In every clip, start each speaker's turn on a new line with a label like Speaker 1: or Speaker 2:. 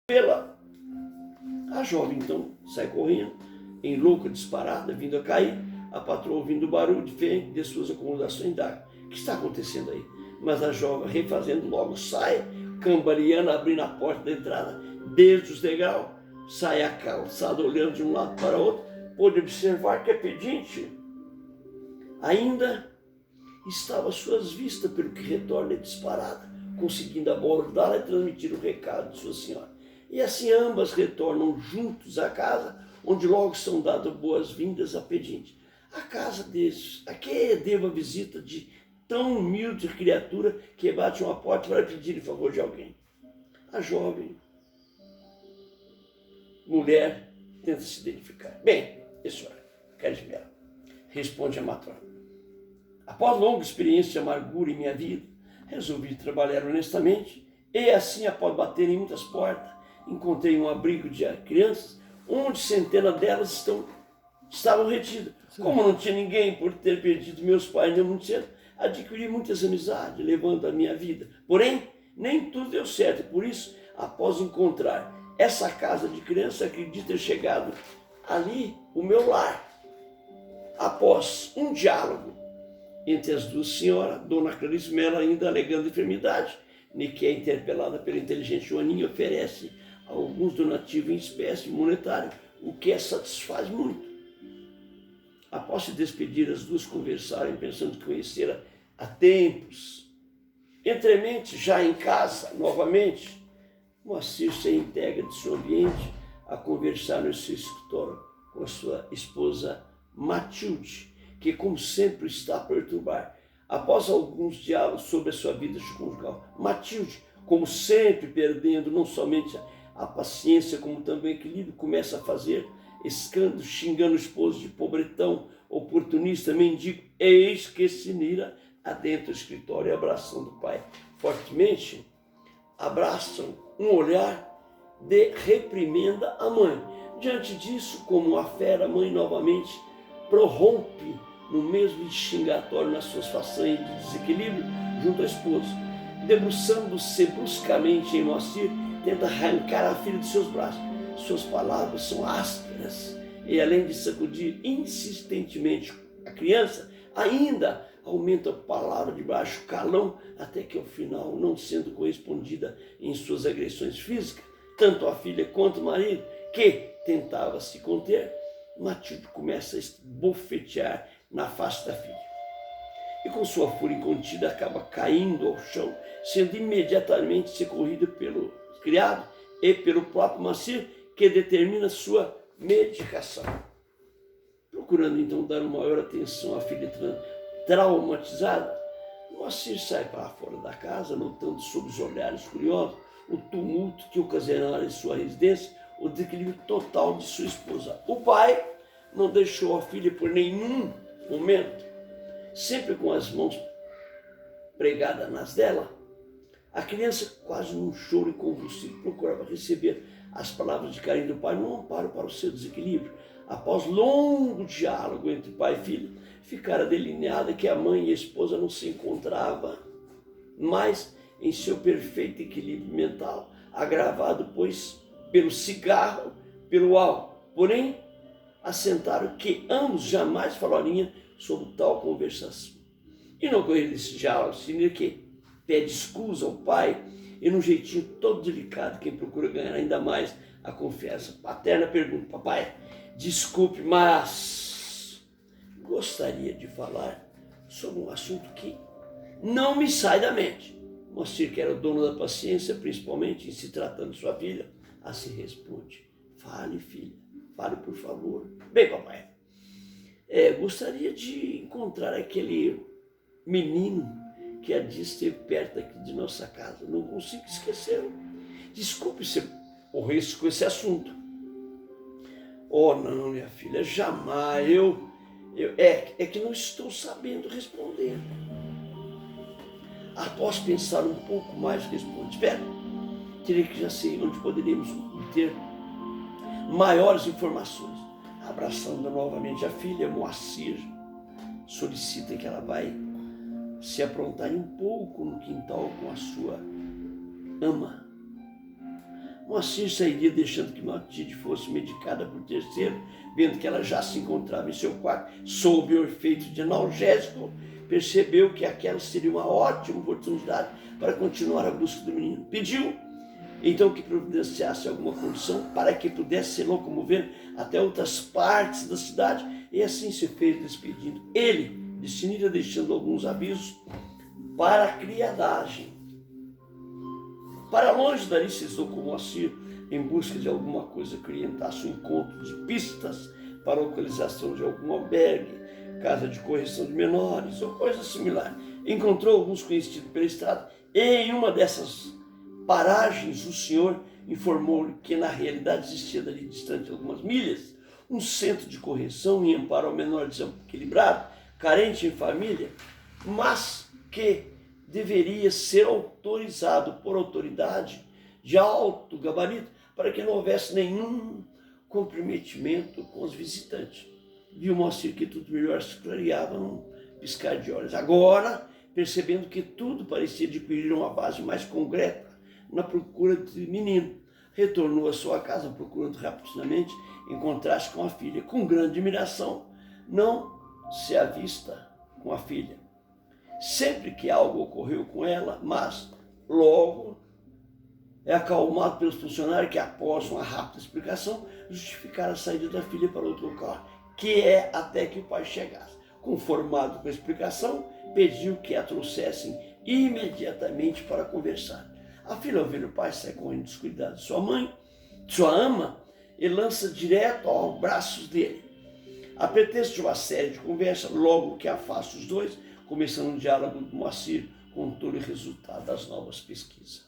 Speaker 1: vê-la. A jovem então sai correndo, em louca disparada, vindo a cair. A patroa, ouvindo o barulho diferente de suas acomodações, indaga: o que está acontecendo aí? Mas a jovem, refazendo logo, sai, cambaleando, abrindo a porta da entrada, desde os degraus, sai a calçada, olhando de um lado para o outro, pôde observar que a pedinte ainda estava às suas vistas, pelo que retorna disparada, conseguindo abordá-la e transmitir o recado de sua senhora. E assim ambas retornam juntos à casa, onde logo são dadas boas-vindas à pedinte. A casa desses, a que devo a visita de tão humilde criatura que bate uma porta para pedir em favor de alguém? A jovem mulher tenta se identificar. Bem, senhora, Carismela, responde a matrona. Após longa experiência de amargura em minha vida, resolvi trabalhar honestamente e assim, após bater em muitas portas, encontrei um abrigo de crianças onde centenas delas estavam retidas. Como não tinha ninguém por ter perdido meus pais muito cedo, adquiri muitas amizades, levando a minha vida. Porém, nem tudo deu certo. Por isso, após encontrar essa casa de criança, acredito ter chegado ali o meu lar. Após um diálogo entre as duas senhoras, Dona Carismela, ainda alegando enfermidade, que é interpelada pela inteligente Joaninha, oferece alguns donativos em espécie monetária, o que a satisfaz muito. Após se despedir, as duas conversaram, pensando que conhecera há tempos. Entremente, já em casa, novamente, Moacir se integra de seu ambiente a conversar no seu escritório com a sua esposa Matilde, que como sempre está a perturbar. Após alguns diálogos sobre a sua vida conjugal, Matilde, como sempre perdendo não somente a paciência, como também o equilíbrio, começa a fazer escândalo, xingando o esposo de pobretão, oportunista, mendigo. Eis que Sinira adentra o escritório e abraçando o pai fortemente, abraçam um olhar de reprimenda à mãe. Diante disso, como a fera, a mãe novamente prorrompe no mesmo xingatório nas suas façanhas de desequilíbrio junto à esposa. Debruçando-se bruscamente em Moacir, tenta arrancar a filha de seus braços. Suas palavras são ásperas e, além de sacudir insistentemente a criança, ainda aumenta a palavra de baixo calão, até que ao final, não sendo correspondida em suas agressões físicas, tanto a filha quanto o marido, que tentava se conter, Matilde começa a bofetear na face da filha. E com sua fúria incontida acaba caindo ao chão, sendo imediatamente socorrida pelo criado e pelo próprio Moacir, que determina sua medicação. Procurando então dar uma maior atenção à filha traumatizada, Moacir sai para fora da casa, notando sob os olhares curiosos o tumulto que ocasionara em sua residência, o desequilíbrio total de sua esposa. O pai não deixou a filha por nenhum momento, sempre com as mãos pregadas nas dela. A criança, quase num choro inconvulsivo, procurava receber as palavras de carinho do pai, num amparo para o seu desequilíbrio. Após longo diálogo entre pai e filho, ficara delineada que a mãe e a esposa não se encontravam mais em seu perfeito equilíbrio mental, agravado, pois, pelo cigarro, pelo álcool. Porém, assentaram que ambos jamais falariam sobre tal conversação. E no ocorrer desse diálogo, Sinira que pede escusa ao pai e num jeitinho todo delicado, quem procura ganhar ainda mais a confiança paterna, pergunta: papai, desculpe, mas gostaria de falar sobre um assunto que não me sai da mente. Moacir, que era o dono da paciência, principalmente em se tratando de sua filha, assim responde: fale, filha, fale, por favor. Bem, papai, gostaria de encontrar aquele menino que há dias esteve perto aqui de nossa casa. Não consigo esquecê-lo. Desculpe se corresse com esse assunto. Oh, não, minha filha, jamais. É que não estou sabendo responder. Após pensar um pouco mais, responde: espera, teria que já sei onde poderíamos obter maiores informações. Abraçando novamente a filha, Moacir solicita que ela vai se aprontar um pouco no quintal com a sua ama. Moacir sairia deixando que Matilde fosse medicada por terceiro, vendo que ela já se encontrava em seu quarto, sob o efeito de analgésico, percebeu que aquela seria uma ótima oportunidade para continuar a busca do menino. Pediu, então, que providenciasse alguma condição para que pudesse se locomover até outras partes da cidade, e assim se fez, despedindo ele de Sinira, deixando alguns avisos para a criadagem. Para longe dali se deslocou Moacir em busca de alguma coisa que orientasse o encontro de pistas para a localização de algum albergue, casa de correção de menores ou coisa similar. Encontrou alguns conhecidos pela estrada e em uma dessas paragens o senhor informou-lhe que na realidade existia dali distante algumas milhas um centro de correção e amparo ao menor desequilibrado, carente em família, mas que deveria ser autorizado por autoridade de alto gabarito para que não houvesse nenhum comprometimento com os visitantes. Viu Moacir que tudo melhor se clareava num piscar de olhos. Agora, percebendo que tudo parecia adquirir uma base mais concreta na procura do menino, retornou à sua casa procurando rapidamente encontrar-se com a filha. Com grande admiração, não se avista com a filha. Sempre que algo ocorreu com ela, mas logo é acalmado pelos funcionários que, após uma rápida explicação, justificaram a saída da filha para outro local, que é até que o pai chegasse. Conformado com a explicação, pediu que a trouxessem imediatamente para conversar. A filha, ao ver o pai, sai correndo descuidado de sua mãe, sua ama, e lança direto aos braços dele. A pretexto de uma série de conversas, logo que afasta os dois, começando um diálogo do Moacir, contou-lhe o resultado das novas pesquisas.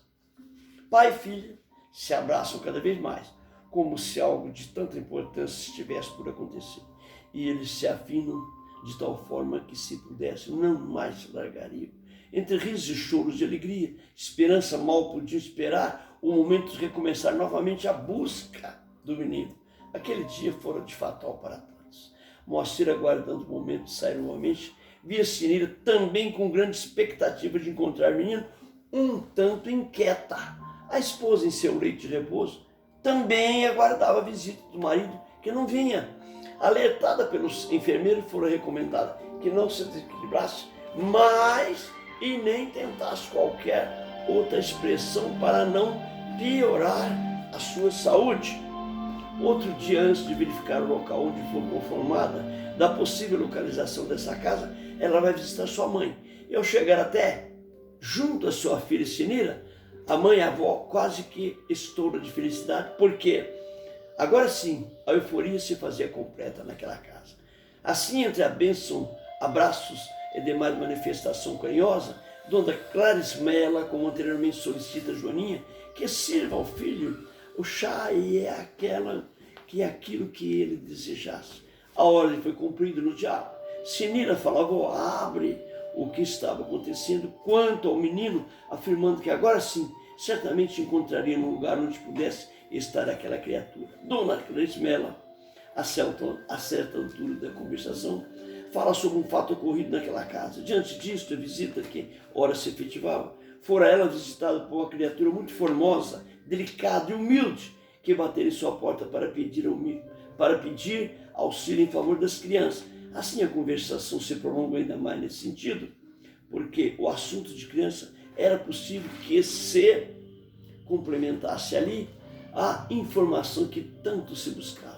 Speaker 1: Pai e filha se abraçam cada vez mais, como se algo de tanta importância estivesse por acontecer. E eles se afinam de tal forma que, se pudessem, não mais se largariam. Entre risos e choros de alegria, esperança mal podiam esperar o momento de recomeçar novamente a busca do menino. Aquele dia fora de fatal para todos. Moacir, aguardando o momento de sair novamente, via Sinira também com grande expectativa de encontrar o menino, um tanto inquieta. A esposa, em seu leito de repouso, também aguardava a visita do marido, que não vinha. Alertada pelos enfermeiros, fora recomendada que não se desequilibrasse mais e nem tentasse qualquer outra expressão para não piorar a sua saúde. Outro dia, antes de verificar o local onde foi conformada da possível localização dessa casa, ela vai visitar sua mãe. E ao chegar até junto à sua filha Sinira, a mãe e a avó quase que estoura de felicidade, porque agora sim a euforia se fazia completa naquela casa. Assim, entre a bênção, abraços e demais manifestação carinhosa, Dona Clara Ismela, como anteriormente solicita Joaninha, que sirva ao filho o chá e aquilo que ele desejasse. A ordem foi cumprida no diálogo. Sinira falava abre o que estava acontecendo quanto ao menino, afirmando que agora sim, certamente encontraria num lugar onde pudesse estar aquela criatura. Dona Crismela, a certa altura da conversação, fala sobre um fato ocorrido naquela casa. Diante disto, a visita que ora se efetivava, fora ela visitada por uma criatura muito formosa, delicada e humilde, que batera em sua porta para pedir auxílio em favor das crianças. Assim a conversação se prolongou ainda mais nesse sentido, porque o assunto de criança era possível que se complementasse ali a informação que tanto se buscava.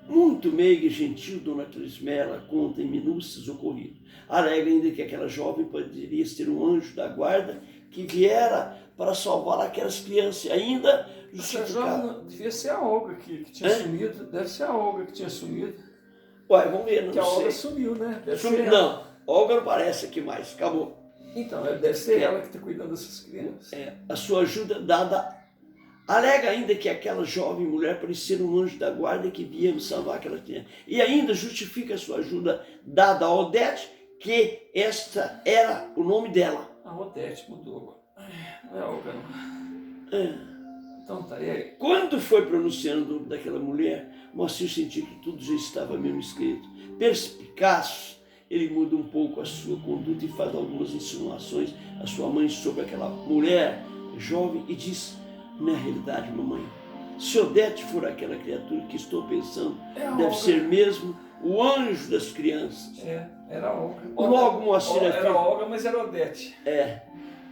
Speaker 1: Muito meiga e gentil, Dona Crismela conta em minúcias o ocorrido. Alega ainda que aquela jovem poderia ser um anjo da guarda que viera para salvar aquelas crianças e ainda justificava.
Speaker 2: Devia ser a Olga que tinha sumido. Deve ser a Olga que tinha sumido.
Speaker 1: Ué, vamos ver, não sei.
Speaker 2: Que a Olga sumiu, né?
Speaker 1: Não, Olga não parece aqui mais, acabou.
Speaker 2: Então, deve ser ela que está cuidando dessas crianças.
Speaker 1: A sua ajuda dada. Alega ainda que aquela jovem mulher parecia um anjo da guarda que vinha salvar aquela criança. E ainda justifica a sua ajuda dada a Odete, que esta era o nome dela.
Speaker 2: A Odete mudou. Não é a Olga, não. Então tá, e aí?
Speaker 1: Quando foi pronunciando o nome daquela mulher, Moacir sentiu que tudo já estava mesmo escrito. Perspicaz, ele muda um pouco a sua conduta e faz algumas insinuações à sua mãe sobre aquela mulher jovem e diz: Na realidade, mamãe, se Odete for aquela criatura que estou pensando, deve
Speaker 2: Olga.
Speaker 1: ser mesmo o anjo das crianças.
Speaker 2: Era Olga.
Speaker 1: Logo Moacir é
Speaker 2: Era
Speaker 1: filho.
Speaker 2: Olga, mas era Odete.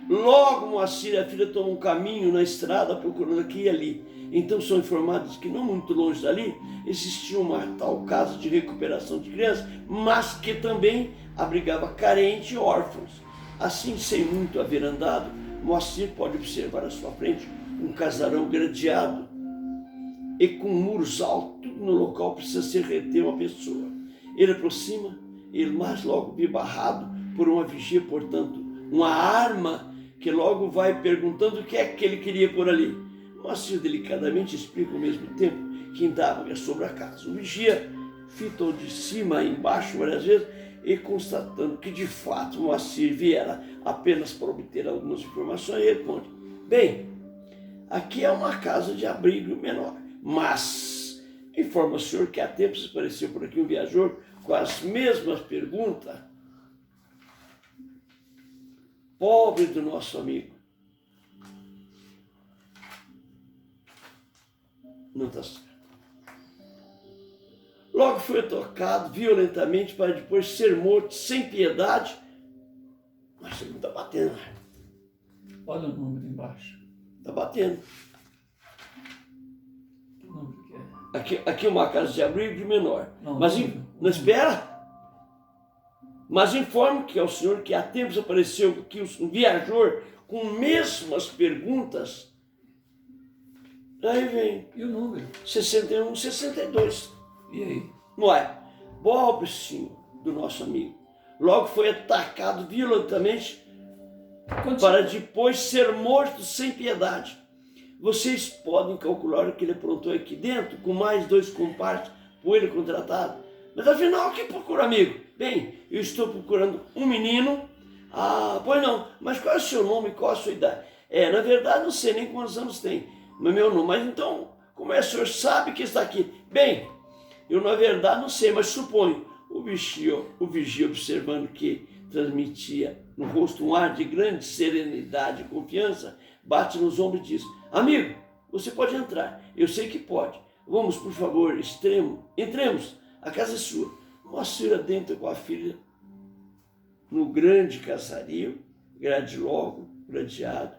Speaker 1: Logo Moacir e a filha tomam um caminho na estrada procurando aqui e ali. Então são informados que não muito longe dali existia uma tal casa de recuperação de crianças, mas que também abrigava carentes e órfãos. Assim, sem muito haver andado, Moacir pode observar à sua frente um casarão gradeado e com muros altos. No local precisa se reter uma pessoa. Ele aproxima, ele mais logo vê barrado por uma vigia, portanto, uma arma que logo vai perguntando o que é que ele queria por ali. Moacir delicadamente explica ao mesmo tempo que indaga sobre a casa. O vigia fitou de cima a embaixo várias vezes e, constatando que de fato Moacir viera apenas para obter algumas informações, responde: bem, aqui é uma casa de abrigo menor, mas informa o senhor que há tempos apareceu por aqui um viajor com as mesmas perguntas. Pobre do nosso amigo. Não está certo. Logo foi tocado violentamente para depois ser morto sem piedade. Mas ele não está batendo.
Speaker 2: Olha o número embaixo.
Speaker 1: Está batendo.
Speaker 2: Que número que é?
Speaker 1: Aqui é uma casa de abrigo de menor.
Speaker 2: Não,
Speaker 1: Mas
Speaker 2: não
Speaker 1: espera. Mas informo que ao senhor que há tempos apareceu aqui um viajor com mesmas perguntas. Aí vem
Speaker 2: E o número?
Speaker 1: 61, 62.
Speaker 2: E aí?
Speaker 1: Não é? Pobre senhor do nosso amigo. Logo foi atacado violentamente para depois ser morto sem piedade. Vocês podem calcular o que ele aprontou aqui dentro, com mais 2 comparsas por ele contratado. Mas afinal, o que procura, amigo? Bem, eu estou procurando um menino. Ah, pois não, mas qual é o seu nome e qual a sua idade? Na verdade, não sei nem quantos anos tem, mas meu nome. Mas então, como é que o senhor sabe que está aqui? Bem, eu na verdade não sei, mas suponho. O vigia, observando que transmitia no rosto um ar de grande serenidade e confiança, bate nos ombros e diz: amigo, você pode entrar, eu sei que pode. Vamos, por favor, entremos, a casa é sua. Moacir adentra com a filha no grande casario, gradeado.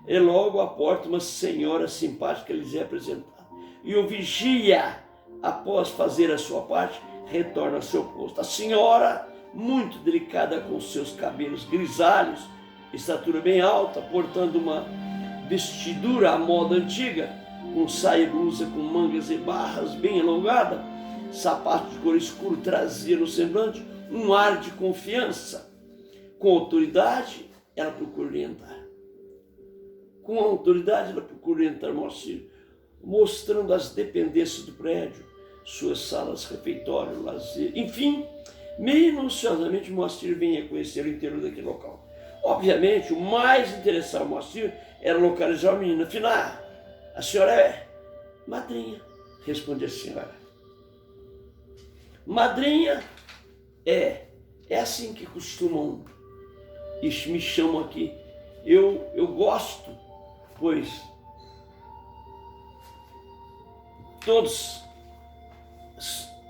Speaker 1: E logo à porta uma senhora simpática lhes é apresentada. E o vigia, após fazer a sua parte, retorna ao seu posto. A senhora, muito delicada, com seus cabelos grisalhos, estatura bem alta, portando uma vestidura à moda antiga, com saia e blusa com mangas e barras bem alongada, sapato de cor escuro, trazia no semblante um ar de confiança. Com autoridade, ela procura orientar. Moacir, mostrando as dependências do prédio, suas salas, refeitório, lazer, enfim, minuciosamente Moacir vinha conhecer o interior daquele local. Obviamente, o mais interessado Moacir era localizar a menina. Afinal, a senhora é madrinha, responde a senhora. Madrinha é assim que costumam e me chamam aqui. Eu gosto, pois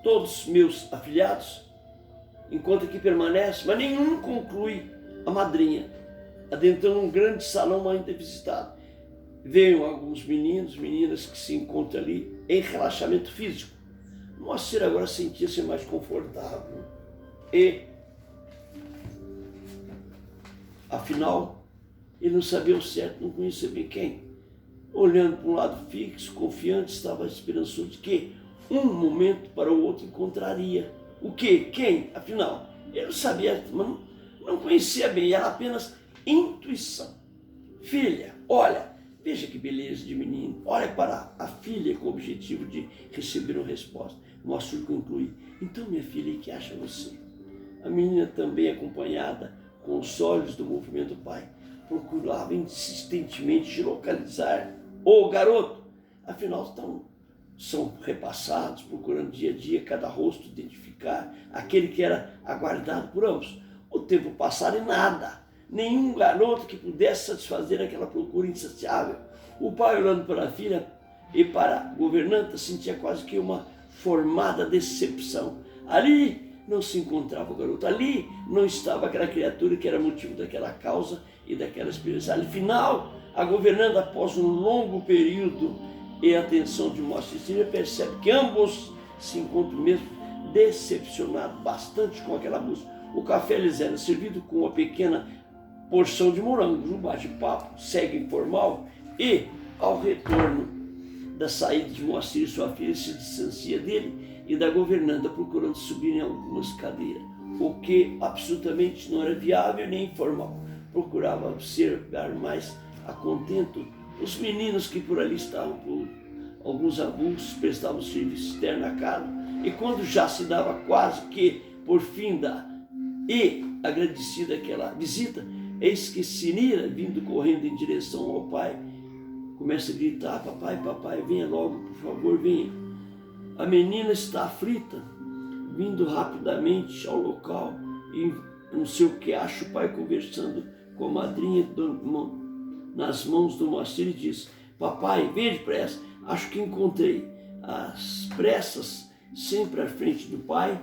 Speaker 1: todos meus afilhados, enquanto aqui permanece, mas nenhum conclui a madrinha, adentrando um grande salão ainda visitado. Veio alguns meninos, meninas que se encontram ali em relaxamento físico. Moacir agora sentia-se mais confortável e, afinal, ele não sabia o certo, não conhecia bem quem. Olhando para um lado fixo, confiante, estava esperançoso de que, um momento para o outro, encontraria. O quê? Quem? Afinal, ele não sabia, mas não conhecia bem, era apenas intuição. Filha, olha, veja que beleza de menino. Olha para a filha com o objetivo de receber uma resposta. Moacir conclui: então, minha filha, o que acha você? A menina, também acompanhada com os olhos do movimento do pai, procurava insistentemente localizar o garoto. Afinal, são repassados, procurando dia a dia cada rosto, identificar aquele que era aguardado por ambos. O tempo passara e nada. Nenhum garoto que pudesse satisfazer aquela procura insaciável. O pai, olhando para a filha e para a governanta, sentia quase que uma formada decepção. Ali não se encontrava o garoto, ali não estava aquela criatura que era motivo daquela causa e daquela experiência. Afinal, a governanta, após um longo período e atenção de Moacir e Cinília, percebe que ambos se encontram mesmo decepcionados bastante com aquela música. O café lhes era servido com uma pequena porção de morangos. O bate-papo segue informal e, ao retorno da saída de Moacir, sua filha se distancia dele e da governanta, procurando subir em algumas cadeiras, o que absolutamente não era viável nem informal. Procurava observar mais a contento os meninos que por ali estavam, por alguns avulsos, prestavam serviço externo à casa, e quando já se dava quase que por finda e agradecida aquela visita, eis que Cinília, vindo correndo em direção ao pai, começa a gritar: papai, papai, venha logo, por favor, venha. A menina está aflita, vindo rapidamente ao local e não sei o que acha o pai conversando com a madrinha nas mãos do Moacir e diz: papai, venha depressa, acho que encontrei. Às pressas, sempre à frente do pai,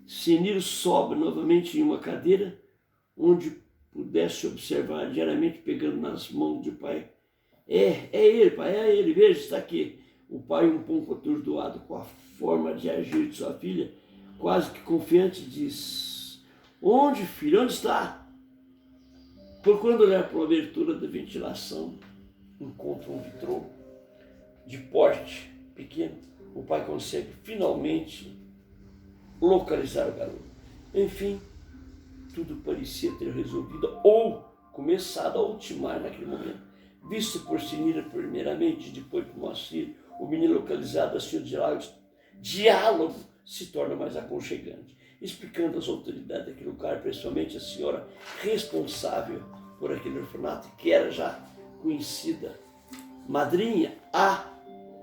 Speaker 1: Cinília sobe novamente em uma cadeira onde pudesse observar diariamente, pegando nas mãos do pai. É ele, pai, é ele, veja, está aqui. O pai, um pouco atordoado com a forma de agir de sua filha, quase que confiante, diz: onde, filho, onde está? Procurando olhar para a abertura da ventilação, encontra um vitrô de porte pequeno. O pai consegue finalmente localizar o garoto. Enfim, tudo parecia ter resolvido ou começado a ultimar naquele momento. Visto por Cinília primeiramente, depois por Moacir, o menino localizado, assim, o diálogo se torna mais aconchegante, explicando às autoridades daquele lugar, principalmente a senhora responsável por aquele orfanato, que era já conhecida madrinha, a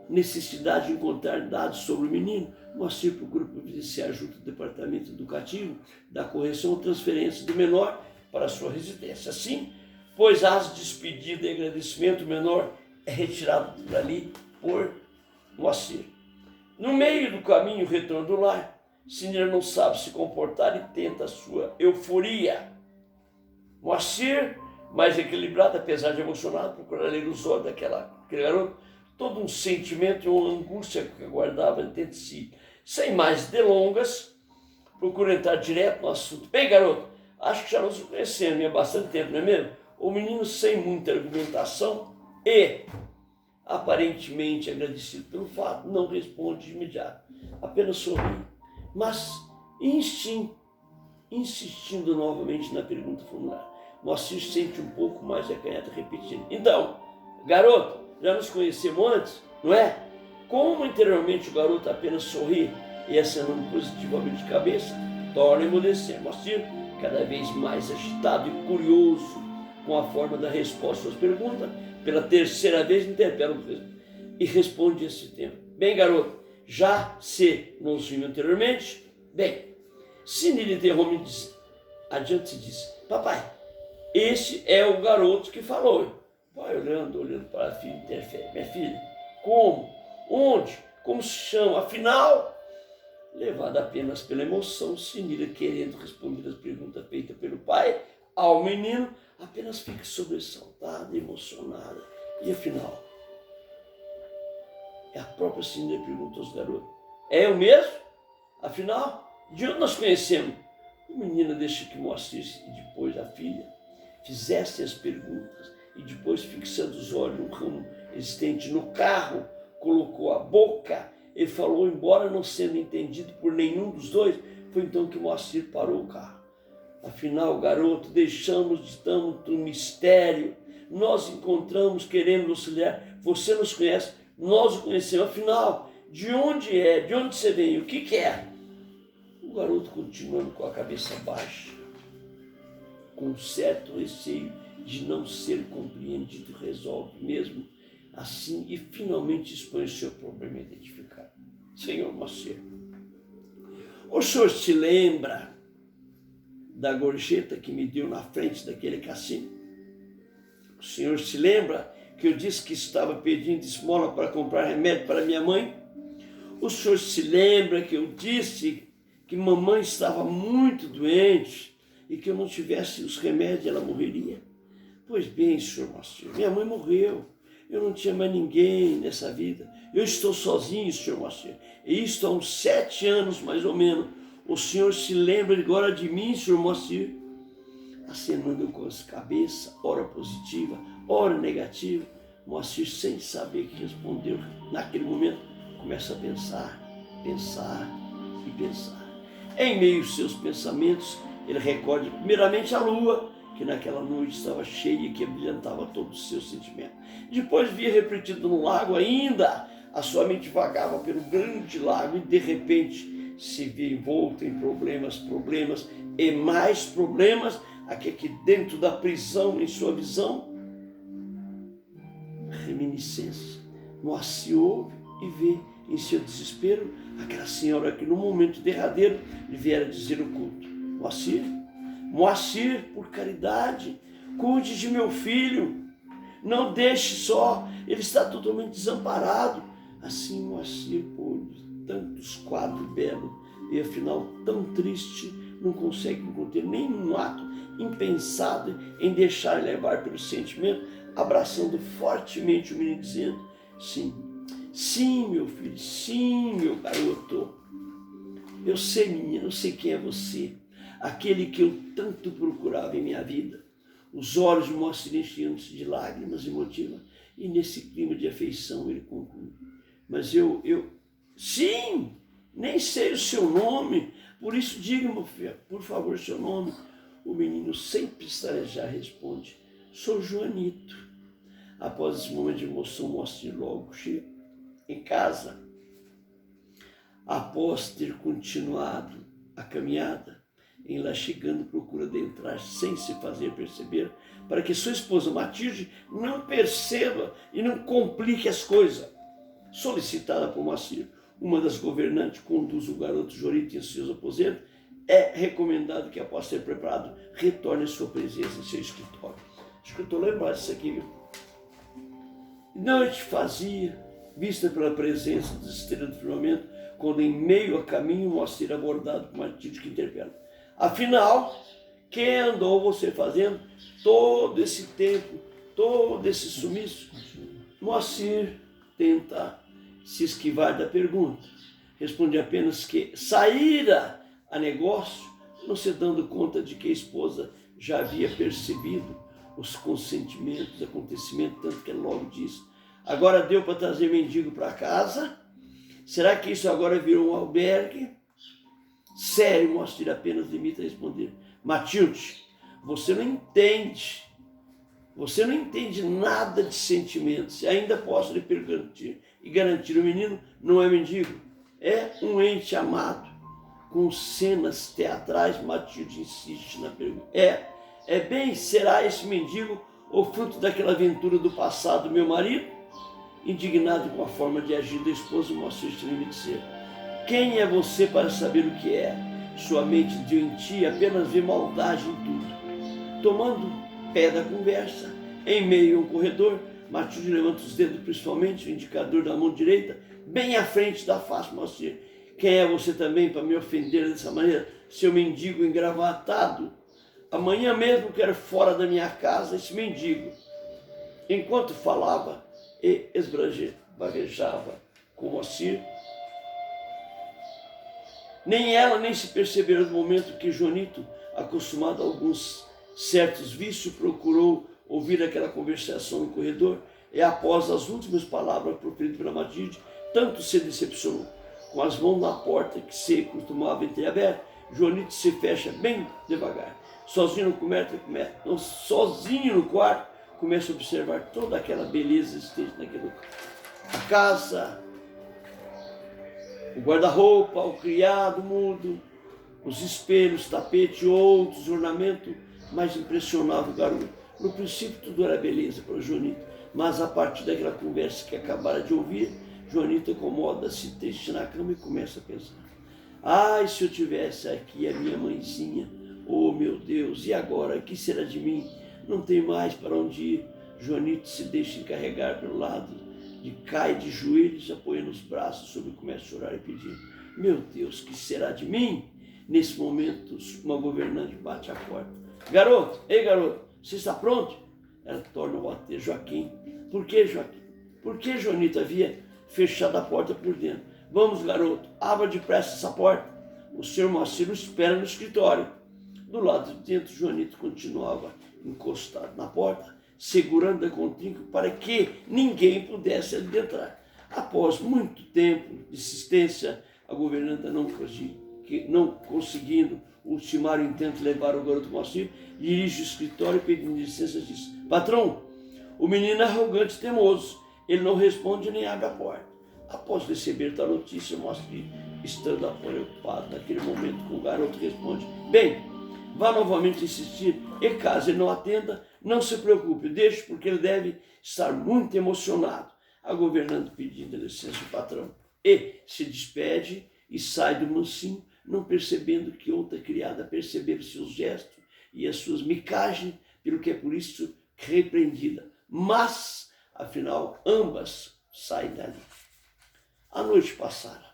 Speaker 1: necessidade de encontrar dados sobre o menino. Moacir procura providenciar junto do departamento educativo da correção ou transferência do menor para a sua residência. Assim, pois as despedidas e agradecimento, o menor é retirado dali por Moacir. No meio do caminho, o retorno do lar, Cinília não sabe se comportar e tenta a sua euforia. Moacir, mais equilibrado, apesar de emocionado, procura ler os olhos daquele garoto, todo um sentimento e uma angústia que aguardava dentro de si. Sem mais delongas, procura entrar direto no assunto. Bem, garoto, acho que já nos conhecemos há bastante tempo, não é mesmo? O menino, sem muita argumentação e aparentemente agradecido pelo fato, não responde de imediato, apenas sorri, mas insistindo novamente na pergunta formular. Moacir sente um pouco mais acanhado, repetindo: então, garoto, já nos conhecemos antes, não é? Como interiormente o garoto apenas sorri e acenando positivamente de cabeça, torna a emudecer. Moacir, cada vez mais agitado e curioso com a forma da resposta às perguntas, pela terceira vez interpela e responde esse tempo: bem, garoto, já se nos vimos anteriormente? Bem, Cinília interrompe adiante e diz: papai, esse é o garoto que falou. Pai, olhando para a filha, interfere: minha filha, como? Onde? Como se chama? Afinal, levada apenas pela emoção, Cinília, querendo responder as perguntas feitas pelo pai ao menino, apenas fica sobressaltada, emocionada. E afinal, é a própria Cinília pergunta aos garotos: é eu mesmo? Afinal, de onde nós conhecemos? O menino deixa que Moacir e depois a filha fizessem as perguntas e depois, fixando os olhos no ramo existente no carro, colocou a boca e falou, embora não sendo entendido por nenhum dos dois. Foi então que Moacir parou o carro. Afinal, garoto, deixamos de tanto mistério. Nós encontramos, querendo auxiliar. Você nos conhece, nós o conhecemos. Afinal, de onde é? De onde você vem? O que quer? O garoto, continuando com a cabeça baixa, com certo receio de não ser compreendido, resolve mesmo assim e finalmente expõe o seu problema identificado. Senhor Moacir, o senhor se lembra da gorjeta que me deu na frente daquele cassino? O senhor se lembra que eu disse que estava pedindo esmola para comprar remédio para minha mãe? O senhor se lembra que eu disse que mamãe estava muito doente e que eu não tivesse os remédios ela morreria? Pois bem, senhor Moacir, minha mãe morreu. Eu não tinha mais ninguém nessa vida. Eu estou sozinho, senhor Moacir. E isto há uns 7 anos, mais ou menos. O senhor se lembra agora de mim, senhor Moacir? Acenando com as cabeças, ora positiva, ora negativa. Moacir, sem saber o que respondeu, naquele momento, começa a pensar, pensar e pensar. Em meio aos seus pensamentos, ele recorda primeiramente a lua, que naquela noite estava cheia e que abrilhantava todos os seus sentimentos. Depois via repetido no lago ainda, a sua mente vagava pelo grande lago e de repente se via envolto em problemas e mais problemas, aqui dentro da prisão, em sua visão, reminiscência. Moacir ouve e vê em seu desespero aquela senhora que no momento derradeiro lhe viera dizer o culto: Moacir, por caridade, cuide de meu filho, não deixe só, ele está totalmente desamparado. Assim Moacir, por tantos quadros belos e afinal tão triste, não consegue conter nenhum ato impensado em deixar levar pelo sentimento, abraçando fortemente o menino, dizendo: sim, sim, meu filho, sim, meu garoto, eu sei, menino, eu sei quem é você, aquele que eu tanto procurava em minha vida. Os olhos de Moacir enchiam-se de lágrimas emotivas, e nesse clima de afeição ele conclui: mas sim, nem sei o seu nome, por isso diga-me, por favor, seu nome. O menino, sem pestanejar, responde: sou Joanito. Após esse momento de emoção, Moacir logo chega em casa. Após ter continuado a caminhada, em lá chegando, procura adentrar sem se fazer perceber, para que sua esposa Matilde não perceba e não complique as coisas. Solicitada por Moacir, uma das governantes conduz o garoto Joanito em seus aposentos. É recomendado que, após ser preparado, retorne à sua presença em seu escritório. Acho que eu estou lembrado disso aqui, viu? Noite fazia, vista pela presença das estrelas do firmamento, quando em meio a caminho Moacir abordado por Matilde, que interpela: afinal, que andou você fazendo todo esse tempo, todo esse sumiço? Moacir tenta se esquivar da pergunta. Responde apenas que saíra a negócio, não se dando conta de que a esposa já havia percebido os consentimentos, acontecimentos, tanto que ela logo disse: agora deu para trazer mendigo para casa? Será que isso agora virou um albergue? Sério, Moacir apenas limita a responder: Matilde, você não entende nada de sentimentos. E ainda posso lhe garantir e garantir: o menino não é mendigo, é um ente amado. Com cenas teatrais, Matilde insiste na pergunta: é bem, será esse mendigo o fruto daquela aventura do passado, meu marido? Indignado com a forma de agir da esposa, Moacir se limita a dizer: quem é você para saber o que é? Sua mente doentia apenas vê maldade em tudo. Tomando pé da conversa, em meio a um corredor, Matilde levanta os dedos, principalmente o indicador da mão direita, bem à frente da face. Moacir: quem é você também para me ofender dessa maneira, seu mendigo engravatado? Amanhã mesmo quero fora da minha casa esse mendigo. Enquanto falava e esbravejava com Moacir, nem ela nem se perceberam no momento que Joanito, acostumado a alguns certos vícios, procurou ouvir aquela conversação no corredor, e após as últimas palavras proferidas pela Matilde, tanto se decepcionou. Com as mãos na porta que se costumava entreaberta, Joanito se fecha bem devagar. Sozinho no quarto, começa a observar toda aquela beleza existente naquele lugar. A casa, o guarda-roupa, o criado mudo, os espelhos, tapete, outros ornamentos, mas impressionava o garoto. No princípio tudo era beleza para o Joanito, mas a partir daquela conversa que acabara de ouvir, Joanito acomoda-se triste na cama e começa a pensar: ai, se eu tivesse aqui a minha mãezinha, oh meu Deus, e agora, o que será de mim? Não tem mais para onde ir, Joanito se deixa encarregar pelo lado e cai de joelhos, apoiando os braços sobre, começa a chorar e pedir: meu Deus, que será de mim? Nesse momento, uma governante bate à porta. Garoto, ei garoto, você está pronto? Ela torna a bater. Joaquim. Por que, Joaquim? Por que Joanito havia fechado a porta por dentro? Vamos, garoto, abra depressa essa porta. O senhor Moacir o espera no escritório. Do lado de dentro, Joanito continuava encostado na porta, segurando a contrinca para que ninguém pudesse adentrar. Após muito tempo de insistência, a governanta não conseguindo ultimar o intento de levar o garoto Moacir, dirige o escritório pedindo licença e diz: patrão, o menino é arrogante e teimoso. Ele não responde nem abre a porta. Após receber tal notícia, Moacir, estando preocupado naquele momento com o garoto, responde: bem, vá novamente insistir e caso ele não atenda, não se preocupe, deixe porque ele deve estar muito emocionado. A governanta pedindo licença ao patrão e se despede e sai do mansinho, não percebendo que outra criada percebeu seus gestos e as suas micagens, pelo que é por isso repreendida. Mas, afinal, ambas saem dali. A noite passara.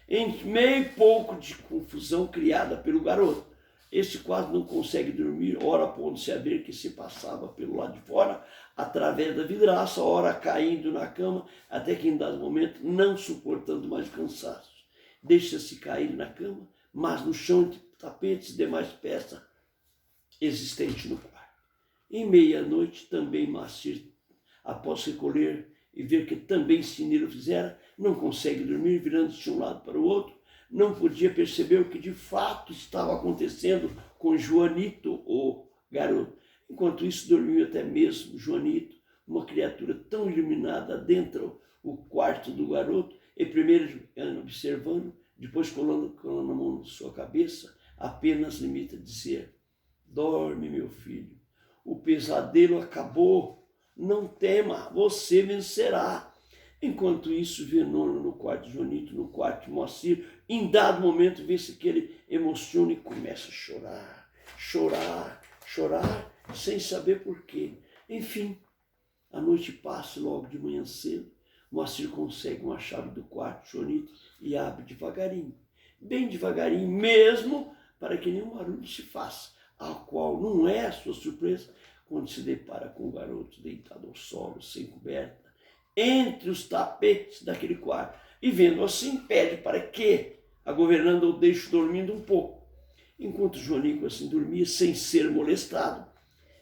Speaker 1: Em meio pouco de confusão criada pelo garoto, este quase não consegue dormir, ora pondo-se a ver que se passava pelo lado de fora, através da vidraça, ora caindo na cama, até que em dado momento, não suportando mais cansaço, deixa-se cair na cama, mas no chão entre tapetes e demais peças existentes no quarto. Em meia-noite, também Moacir, após recolher e ver que também Sinira fizera, não consegue dormir, virando-se de um lado para o outro, não podia perceber o que de fato estava acontecendo com Joanito, o garoto. Enquanto isso, dormiu até mesmo Joanito, uma criatura tão iluminada, dentro o quarto do garoto, e primeiro observando, depois colando a mão na sua cabeça, apenas limita a dizer: dorme, meu filho, o pesadelo acabou, não tema, você vencerá. Enquanto isso, Venona no quarto de Joanito, no quarto de Moacir, em dado momento vê-se que ele emociona e começa a chorar, chorar, chorar, sem saber porquê. Enfim, a noite passa, logo de manhã cedo, Moacir consegue uma chave do quarto de Joanito e abre devagarinho, bem devagarinho mesmo, para que nenhum barulho se faça, a qual não é a sua surpresa quando se depara com o garoto deitado ao solo, sem coberta, entre os tapetes daquele quarto, e vendo assim, pede para que a governanta o deixe dormindo um pouco. Enquanto Joanico assim dormia, sem ser molestado,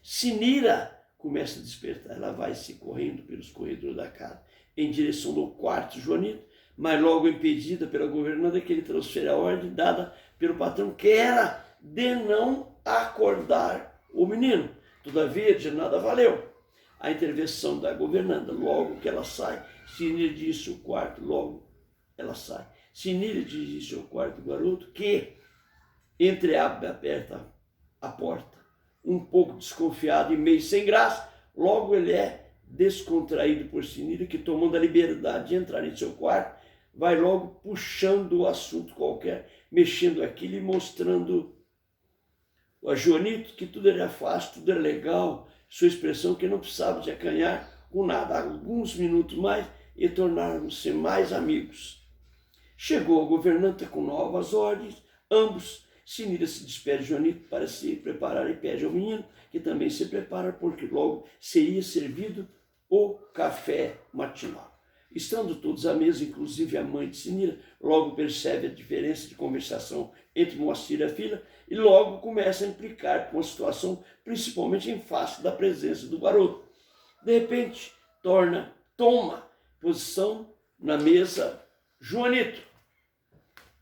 Speaker 1: Sinira começa a despertar. Ela vai se correndo pelos corredores da casa, em direção do quarto de Joanito, mas logo impedida pela governanta, que ele transfere a ordem dada pelo patrão, que era de não acordar o menino. Todavia, de nada valeu a intervenção da governanta. Logo que ela sai, Sinira disse ao quarto, logo ela sai. Sinira disse ao quarto do garoto que entreabre e aperta a porta, um pouco desconfiado e meio sem graça. Logo ele é descontraído por Sinira, que, tomando a liberdade de entrar em seu quarto, vai logo puxando o assunto qualquer, mexendo aquilo e mostrando a Joanito que tudo era fácil, tudo era legal, sua expressão que não precisava de acanhar com nada. Alguns minutos mais e tornaram-se mais amigos. Chegou a governanta com novas ordens, ambos. Sinira se despede de Joanito para se preparar e pede ao menino que também se prepara, porque logo seria servido o café matinal. Estando todos à mesa, inclusive a mãe de Sinira, logo percebe a diferença de conversação entre Moacir e a filha e logo começa a implicar com a situação, principalmente em face da presença do garoto. De repente, toma posição na mesa Joanito.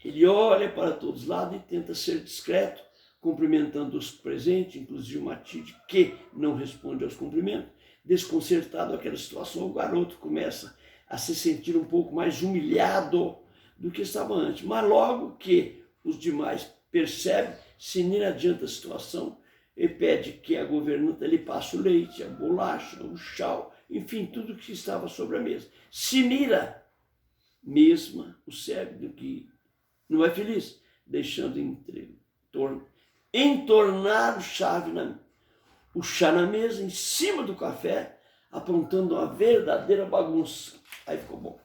Speaker 1: Ele olha para todos os lados e tenta ser discreto, cumprimentando os presentes, inclusive o Matilde, que não responde aos cumprimentos. Desconcertado com aquela situação, o garoto começa a se sentir um pouco mais humilhado do que estava antes. Mas logo que os demais percebem, Sinira adianta a situação e pede que a governanta lhe passe o leite, a bolacha, o chá, enfim, tudo que estava sobre a mesa. Sinira, mesma, o cérebro que não é feliz, deixando entornar o chá na mesa, em cima do café, apontando uma verdadeira bagunça. Aí ficou bom.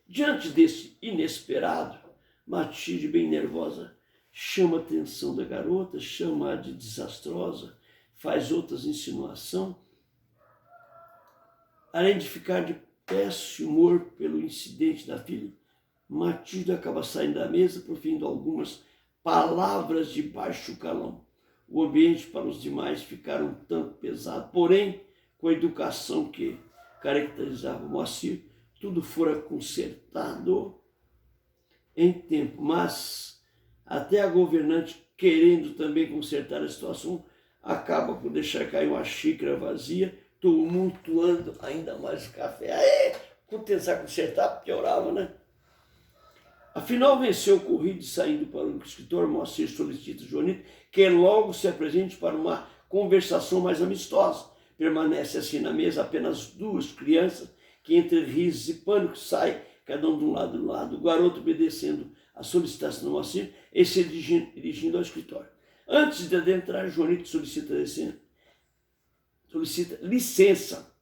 Speaker 1: Diante desse inesperado, Matilde, bem nervosa, chama a atenção da garota, chama-a de desastrosa, faz outras insinuações. Além de ficar de péssimo humor pelo incidente da filha, Matilde acaba saindo da mesa, proferindo algumas palavras de baixo calão. O ambiente para os demais ficara um tanto pesado, porém, com a educação que caracterizava o Moacir, tudo fora consertado em tempo. Mas até a governante, querendo também consertar a situação, acaba por deixar cair uma xícara vazia, tumultuando ainda mais o café. Aí, por tentar consertar, piorava, né? Afinal, venceu o corrido e saindo para o escritório, Moacir solicita Joanita que logo se apresente para uma conversação mais amistosa. Permanece assim na mesa apenas duas crianças, que entre risos e pânico saem, cada um de um lado. O garoto obedecendo a solicitação do Moacir e se dirigindo ao escritório. Antes de adentrar, Joanita solicita licença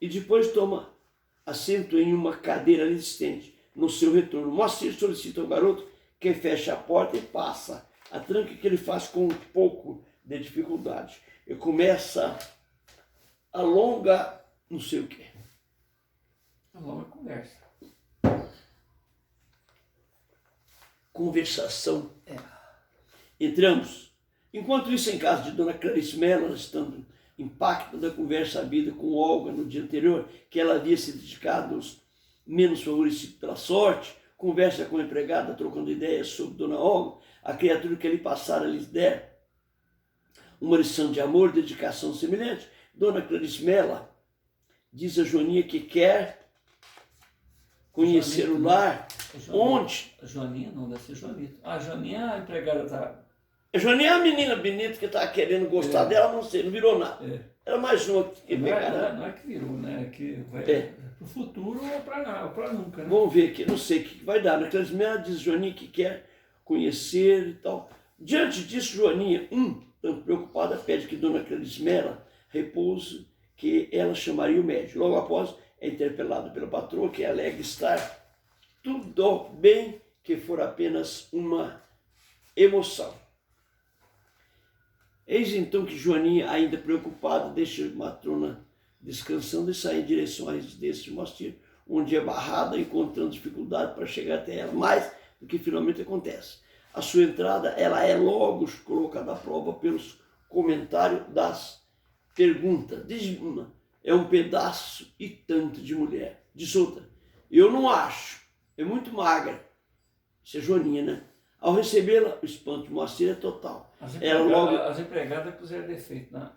Speaker 1: e depois toma assento em uma cadeira existente. No seu retorno, Moacir solicita ao garoto que feche a porta e passa a tranca, que ele faz com um pouco de dificuldade. E começa a longa, não sei o quê.
Speaker 2: A longa conversa.
Speaker 1: Conversação entre ambos. Enquanto isso, em casa de Dona Clarice Mello, estando impacto da conversa havida com Olga no dia anterior, que ela havia se dedicado aos menos favorecidos pela sorte, conversa com a empregada, trocando ideias sobre Dona Olga, a criatura que lhe passara lhes der uma lição de amor, dedicação semelhante. Dona Clarice Mello diz a Joaninha que quer conhecer o lar, onde...
Speaker 2: A Joaninha não, deve ser Joanita. A Joaninha, a empregada está...
Speaker 1: A Joaninha é a menina bonita que estava querendo gostar dela, não sei, não virou nada. Era mais uma que pegara.
Speaker 2: Não é que virou, né? É que vai para o futuro ou para nunca, né?
Speaker 1: Vamos ver aqui, não sei o que vai dar. Na Clarice Mello diz Joaninha que quer conhecer e tal. Diante disso, Joaninha, tão preocupada, pede que Dona Clarice Mello repouse, que ela chamaria o médico. Logo após, é interpelado pela patroa, que alega estar tudo bem, que for apenas uma emoção. Eis então que Joaninha, ainda preocupada, deixa a matrona descansando e sai em direção à residência de Moacir, onde é barrada, encontrando dificuldade para chegar até ela, mais do que finalmente acontece. A sua entrada, ela é logo colocada à prova pelos comentários das perguntas. Diz uma, é um pedaço e tanto de mulher. Diz outra, eu não acho, é muito magra. Isso é Joaninha, né? Ao recebê-la, o espanto de Moacir é total.
Speaker 2: As empregadas puseram defeito, né?